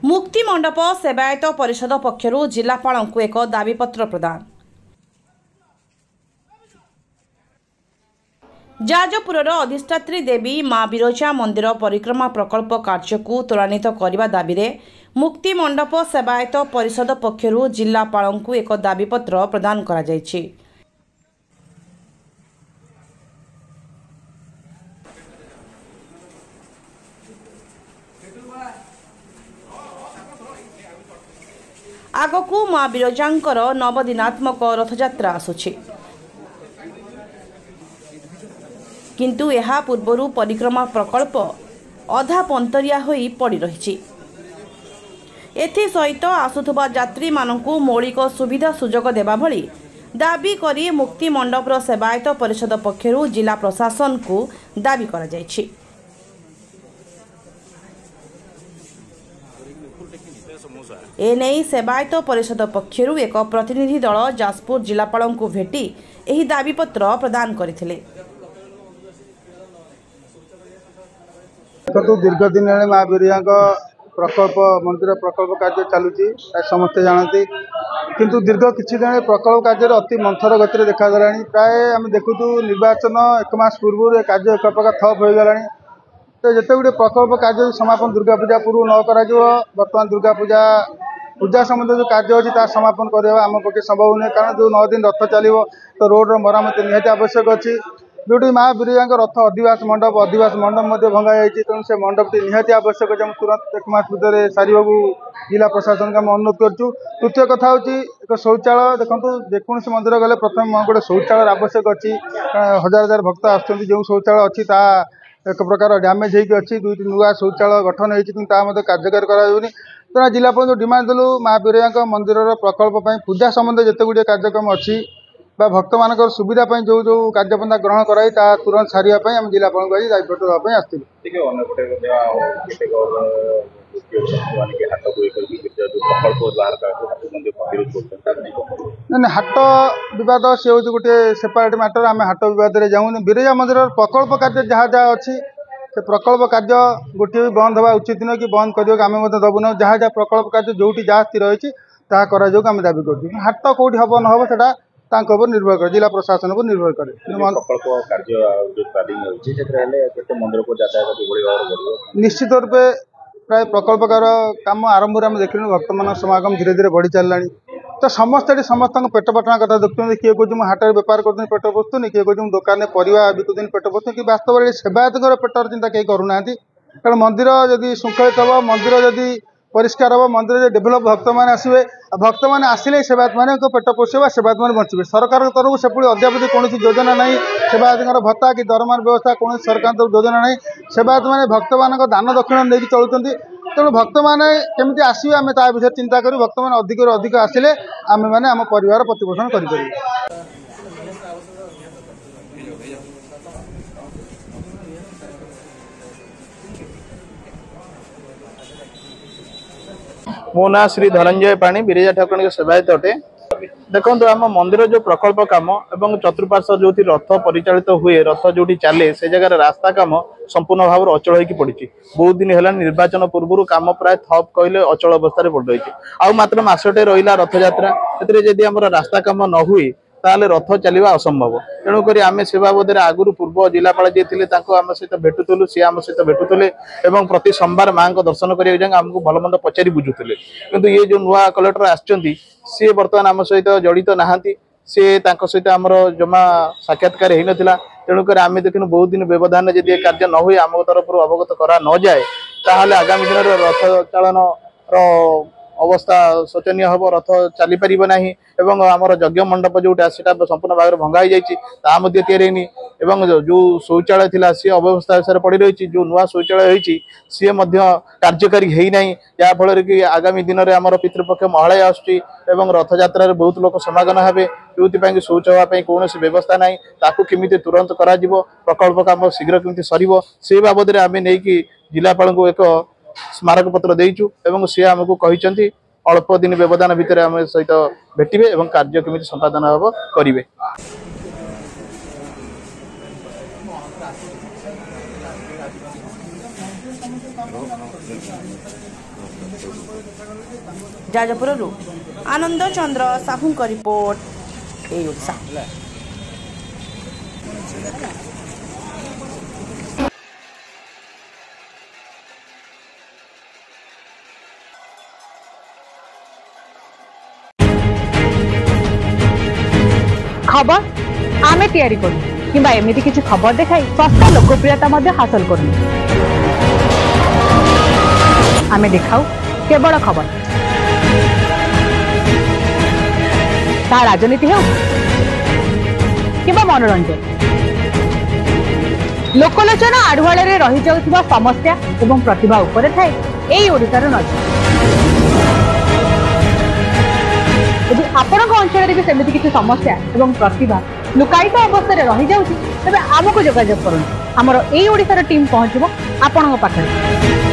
मुक्ति मंडप सेवायत परिषद पक्षर जिलापाल को एक दाबीपत्र प्रदान। जाजपुर अधिष्ठात्री देवी माँ बिरजा मंदिर परिक्रमा प्रकल्प कार्य को त्वरान्वित करने दाबी रे मुक्ति मंडप सेवायत परिषद पक्षर जिलापाल को एक दाबीपत्र प्रदान करा जायछि। आगकू माँ बिरजांकर नवदिनात्मक रथयात्रा आसुछि, किंतु यह पूर्वरु परिक्रमा प्रकल्प अधा पंतरिया होई पड़ी रही। एथि सहित आसुथुबा यात्री मानकू मौलिक सुविधा सुजोग देबा भली दाबी करी मुक्ति मंडपर सेवायत परिषद पक्षरु जिला प्रशासन को दाबी करा जायछि। एने सेवायत परिषद पक्षरु एक प्रतिनिधि दल जाजपुर जिलापाल को भेटी एही दाबीपत्र प्रदान करथिले। दीर्घ दिन माँ बिरजा प्रकल्प मंदिर प्रकल्प कार्य चलुची समस्ते जानती, किंतु दीर्घ किसी दिन प्रकल्प कार्य अति मंथर गति देखा प्राय आम देखु निर्वाचन एक मास पूर्व कार्य एक प्रकार ठप हो गला। तो जिते गुटे प्रकल्प कार्य समापन दुर्गा पूजा पूर्व न कर बर्तमान दुर्गा पूजा पूजा संबंधी जो कार्य अच्छी समापन करवा आम पक्षे संभव नुहे, कारण जो 9 दिन रथ चलो तो रोड मरामत निहाती आवश्यक अच्छी। जोटी माँ बिरजा रथ अधिवास मंडप भंगा जाइए, तेणु से मंडपटी निहाती आवश्यक तुरंत एक मास भितर सारे जिला प्रशासन को आम अनुरोध करूँ। तृतीय कथा हूँ एक शौचालय देखो जेकोसी मंदिर गले प्रथम गोटे शौचालय आवश्यक अच्छी, हजार हजार भक्त आसुँच जो शौचालय अच्छी एक प्रकार डैमेज होती दुईट नुआ शौचालय गठन होती कार्यकारी कराऊनी। तेना जिलापाल जो डिमांड देलु माँ बिरजा मंदिर प्रकल्प पूजा संबंधी जिते गुटे कार्यक्रम अच्छी भक्त मान सुविधा जो जो कार्यपंथा ग्रहण कराई तुरंत सारे आम जिलापाल को दायित्व देवाई आसलु। हाट बद सी हूँ गोटे सेपरेट मैटर, आम हाट बद जाऊँ बिरजा मंदिर प्रकल्प कार्य जहाँ जहाँ अच्छी से प्रकल्प कार्य गोटे भी बंद हवा उचित नुह कि बंद करने आम दबुना। जहाँ जहाँ प्रकल्प कार्य जो जहाँ स्थिर रही आम दाबी कर हाट कौटी हम न हम से निर्भर करे जिला प्रशासन पर निर्भर करे। निश्चित रूपे प्राय प्रकल्प काम आरंभ आम देख भक्त मान समागम धीरे धीरे बढ़ी चलला। तो समस्त समस्त पेट पटना कथा देखुं, किए कह हाट में बेपार कर पेट पोषुनी, किए कह दुकान परिवा बिकुन पेट पोषुनी, कि वास्तव में सेवायत पेटर चिंता कहीं करूना। कारण मंदिर जदि श्रृंखलित हम, मंदिर जदि परिष्कार हम, मंदिर डेभलप भक्त मैंने आसवे, भक्त मैंने आसिले सेवायत मान पेट पोषे सेवायत मैंने बचे। सरकार तरफ से पुणी अद्यावधि कौन योजना ना सेवायत भत्ता कि दरमार व्यवस्था कौन सरकार तरफ योजना ना। सेवायत मैंने भक्त मान दान दक्षिण नहीं चलुँच, तेणु भक्त मैंने केमी आसवे आम ता विषय चिंता करूँ। भक्त मैंने अधिक अधिक आसिले आम मैंने आम परिवार प्रतिपोषण कर। मो ना श्री धनंजय पाणी बिरजा ठाकुर सेवायत अटे। देखो आम मंदिर जो प्रकल्प कम और चतुर्पार्श्व जो रथ परिचालित हुए, रथ जो चले से जगह रास्ता कम संपूर्ण भाव अचल हो पड़ी। बहुत दिन है निर्वाचन पूर्व काम प्राय थप कहले अचल अवस्था पड़ रही। आ मात्र मसटे रहा रथयात्रा, से आम रास्ता कम न हुए ताले रथ चलवा असंभव। तेणुक आम से बाबद आगुरी पूर्व जिलापाल जी थे आम सहित भेटुलु, सी आम सहित भेटुले और प्रति सोमवार माँ को दर्शन करने आमको भल मंद पचारि बुझुले। किंतु ये जो नुआ कलेक्टर आसछंती सी बर्तमान आम सहित जड़ित नहांती, सी सहित आमर जमा साक्षात्कार हो नाला। तेणुक आम देखिनु बहुत दिन व्यवधान जदि कार्य न हुए आम तरफ अवगत करा न जाए ताहले आगामी दिन रथ चालन अवस्था शोचनीय हम, रथ चली पार ना। आमर यज्ञ मंडप जोटा संपूर्ण भाव में भंगा तैयारी जो शौचालय थी सी अव्यवस्था हिसाब से पड़ रही। जो नुआ शौचालय होती सी कार्यकारी होना, जहाँफल कि आगामी दिन में आमर पितृपक्ष महालय आसुची रथ यात्रा बहुत लोक समागम हे, जो शौच हाँपाई कौन व्यवस्था ना, ताकू केमी तुरंत कर प्रकल्प काम शीघ्र केमी सर से बाबद आम नहीं जिलापाल को एक स्मारक पत्र देचु एवं सी आमको कहते अल्प दिन व्यवधान भितर आम सहित भेटे और कार्य केमी संपादन हम करेंगे। ଯାଜପୁରରୁ ଆନନ୍ଦ ଚନ୍ଦ୍ର ସାହୁଙ୍କ ରିପୋର୍ଟ ଏ ଓଡ଼ିଶା। खबर आमे तैयारी करू किंबा एमिति किछि खबर देखाई सस्ता लोकप्रियता मध्य हासिल करू। आमे देखाऊ केवल खबर ता राजनीति हो किंबा मनोरंजन लोकलोचन आढ़ुआल रही जाउथिबा समस्या एवं प्रतिभा उपरे थाए एई ओडिसार नजर। यदि आपण अंचल भी सेमती किसी समस्या एवं प्रतिभा लुकायित अवस्था रही जाउछि तबे आमको जोगाजोग करूँ। आमर एई ओडिसार टीम पहुँचबो आपणक पाखरे।